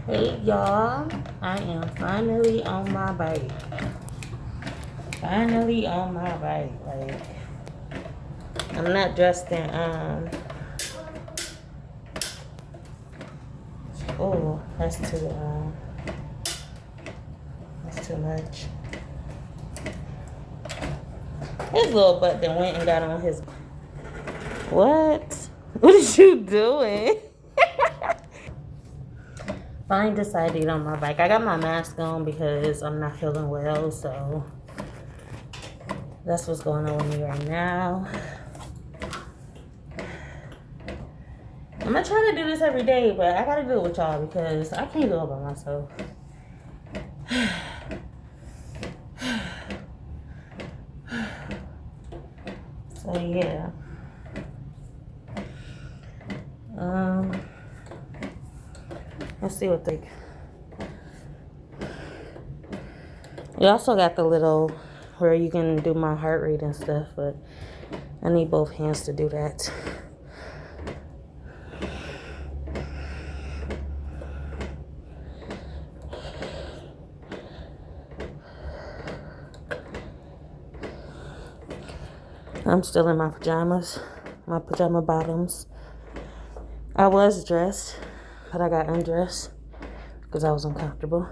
Hey y'all, I am finally on my bike. Finally on my bike. Like, I'm not dressed in oh, that's too much. His little butt then went and got on his. What? What is you doing? Finally decided to get on my bike. I got my mask on because I'm not feeling well, so that's what's going on with me right now. I'm gonna try to do this every day, but I gotta do it with y'all because I can't do it by myself. So yeah. Let's see what they. You also got the little where you can do my heart rate and stuff, but I need both hands to do that. I'm still in my pajamas, my pajama bottoms. I was dressed, but I got undressed because I was uncomfortable.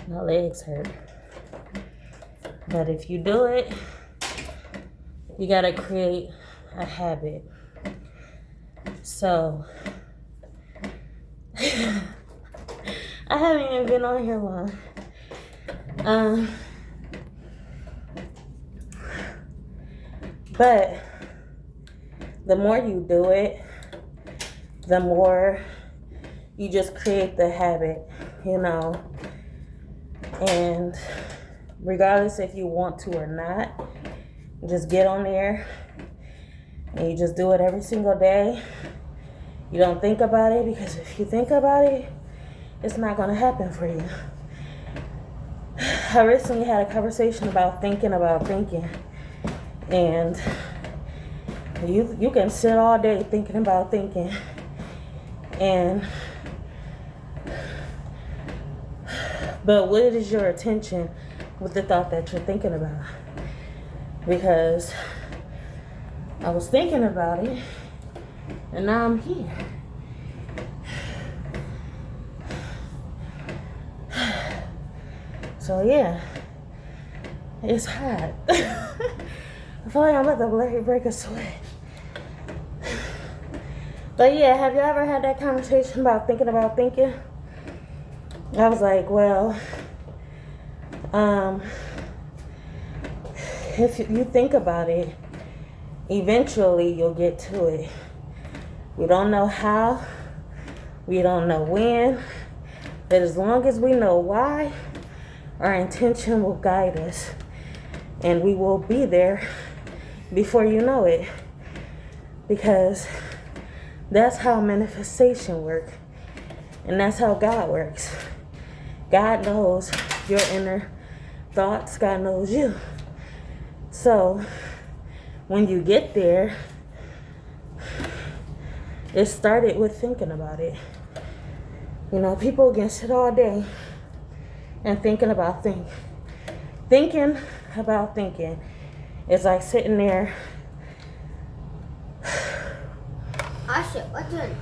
My legs hurt. But if you do it, you gotta create a habit. So, I haven't even been on here long. But the more you do it, the more you just create the habit, you know. And regardless if you want to or not, just get on there and you just do it every single day. You don't think about it, because if you think about it, it's not going to happen for you. I recently had a conversation about thinking. And you can sit all day thinking about thinking. But what is your attention with the thought that you're thinking about? Because I was thinking about it, and now I'm here. So yeah, it's hot. I feel like I'm about to break a sweat. But yeah, have you ever had that conversation about thinking? I was like, well, if you think about it, eventually you'll get to it. We don't know how, we don't know when, but as long as we know why, our intention will guide us, and we will be there before you know it, because that's how manifestation works, and that's how God works. God knows your inner thoughts. God knows you. So when you get there, it started with thinking about it. You know, people can sit all day and thinking about thinking. Thinking about thinking. It's like sitting there. IEsha, what's it?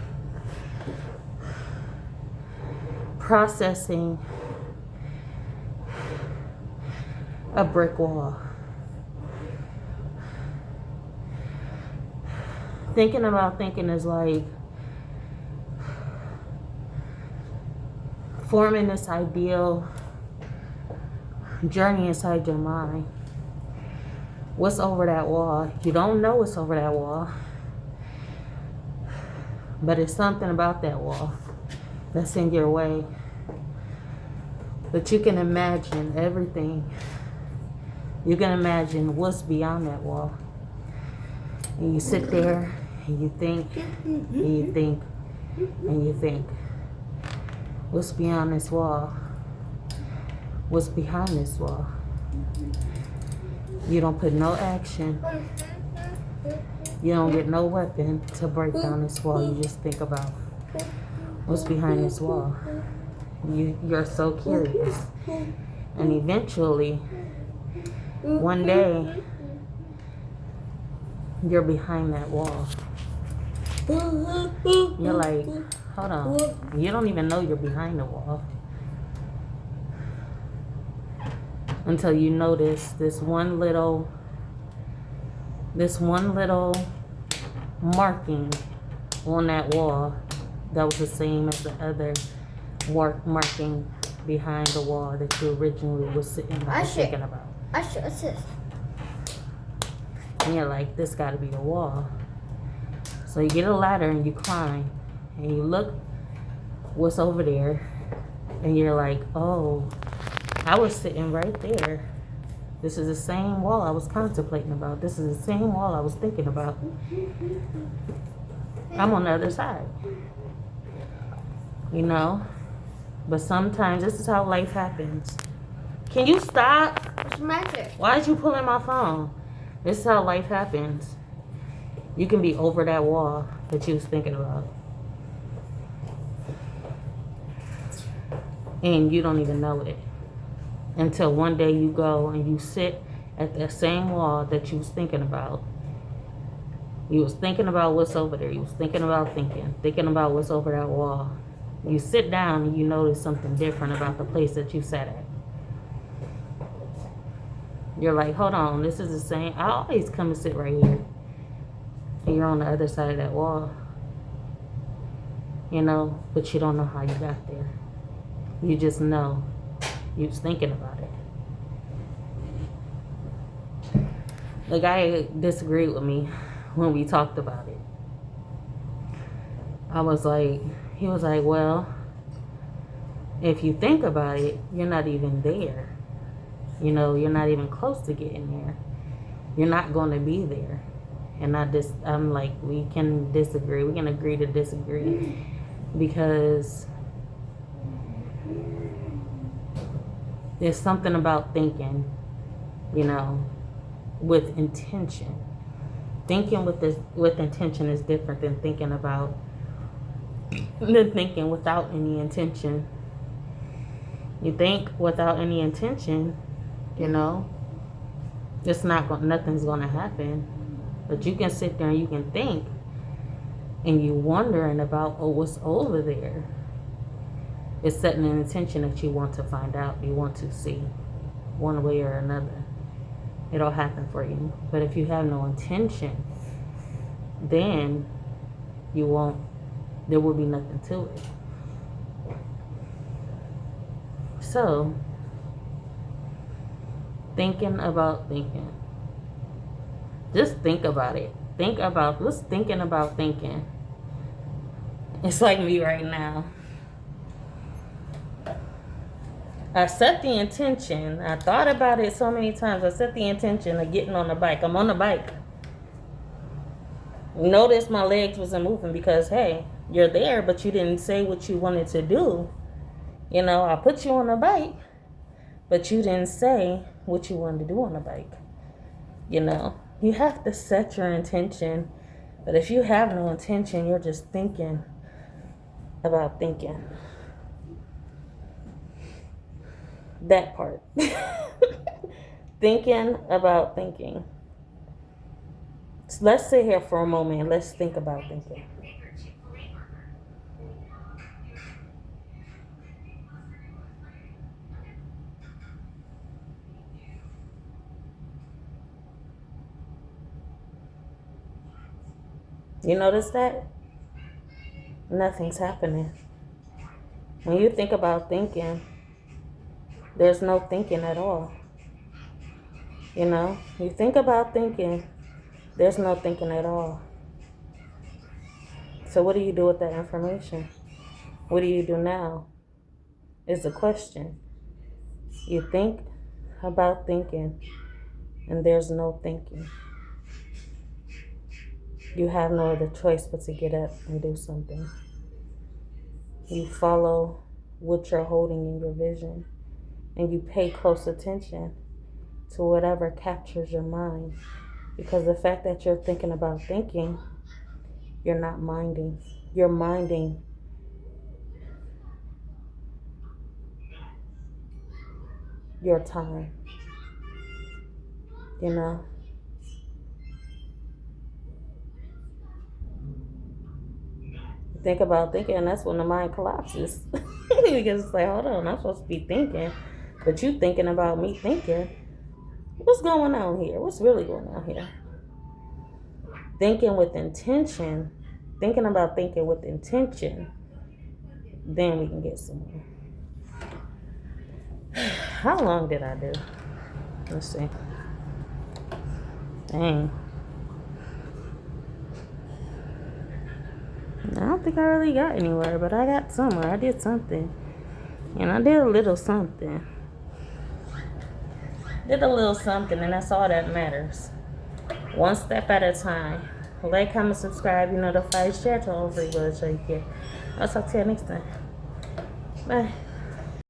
Processing a brick wall. Thinking about thinking is like forming this ideal journey inside your mind. What's over that wall? You don't know what's over that wall, but it's something about that wall that's in your way. But you can imagine everything. You can imagine what's beyond that wall. And you sit there and you think, and you think, and you think. What's beyond this wall? What's behind this wall? You don't put no action. You don't get no weapon to break down this wall. You just think about what's behind this wall. You're so curious. And eventually, one day, you're behind that wall. You're like, hold on. You don't even know you're behind the wall. Until you notice this one little marking on that wall that was the same as the other marking behind the wall that you originally was sitting thinking about. And you're like, this gotta be the wall. So you get a ladder and you climb and you look what's over there and you're like, oh, I was sitting right there. This is the same wall I was contemplating about. This is the same wall I was thinking about. I'm on the other side. You know? But sometimes this is how life happens. Can you stop? What's the matter? Why did you pull in my phone? This is how life happens. You can be over that wall that you was thinking about. And you don't even know it. Until one day you go and you sit at that same wall that you was thinking about. You was thinking about what's over there. You was thinking about thinking about what's over that wall. You sit down and you notice something different about the place that you sat at. You're like, hold on, this is the same. I always come and sit right here. And you're on the other side of that wall. You know, but you don't know how you got there. You just know. You was thinking about it. The guy disagreed with me when we talked about it. He was like, well, if you think about it, you're not even there. You know, you're not even close to getting there. You're not going to be there. And I'm like, we can disagree. We can agree to disagree. Because there's something about thinking, you know, with intention. Thinking with intention is different than thinking without any intention. You think without any intention, you know, nothing's gonna happen. But you can sit there and you can think, and you wondering about what's over there. It's setting an intention that you want to find out, you want to see, one way or another. It'll happen for you. But if you have no intention, then there will be nothing to it. So, thinking about thinking. Just think about it. What's thinking about thinking? It's like me right now. I set the intention. I thought about it so many times. I set the intention of getting on the bike. I'm on the bike. Notice my legs wasn't moving because, hey, you're there, but you didn't say what you wanted to do. You know, I put you on the bike, but you didn't say what you wanted to do on the bike. You know, you have to set your intention. But if you have no intention, you're just thinking about thinking. That part. Thinking about thinking. So let's sit here for a moment and let's think about thinking. You notice that? Nothing's happening. When you think about thinking, there's no thinking at all. You know, you think about thinking, there's no thinking at all. So what do you do with that information? What do you do now? Is the question. You think about thinking, and there's no thinking. You have no other choice but to get up and do something. You follow what you're holding in your vision, and you pay close attention to whatever captures your mind. Because the fact that you're thinking about thinking, you're not minding. You're minding your time. You know? Think about thinking, and that's when the mind collapses. Because it's like, hold on, I'm supposed to be thinking, but you thinking about me thinking. What's going on here? What's really going on here? Thinking with intention, thinking about thinking with intention, then we can get somewhere. How long did I do? Let's see. Dang. I don't think I really got anywhere, but I got somewhere. I did something. And I did a little something. Did a little something, and that's all that matters. One step at a time. Like, comment, subscribe, notify, share to all everybody so you can. I'll talk to you next time. Bye.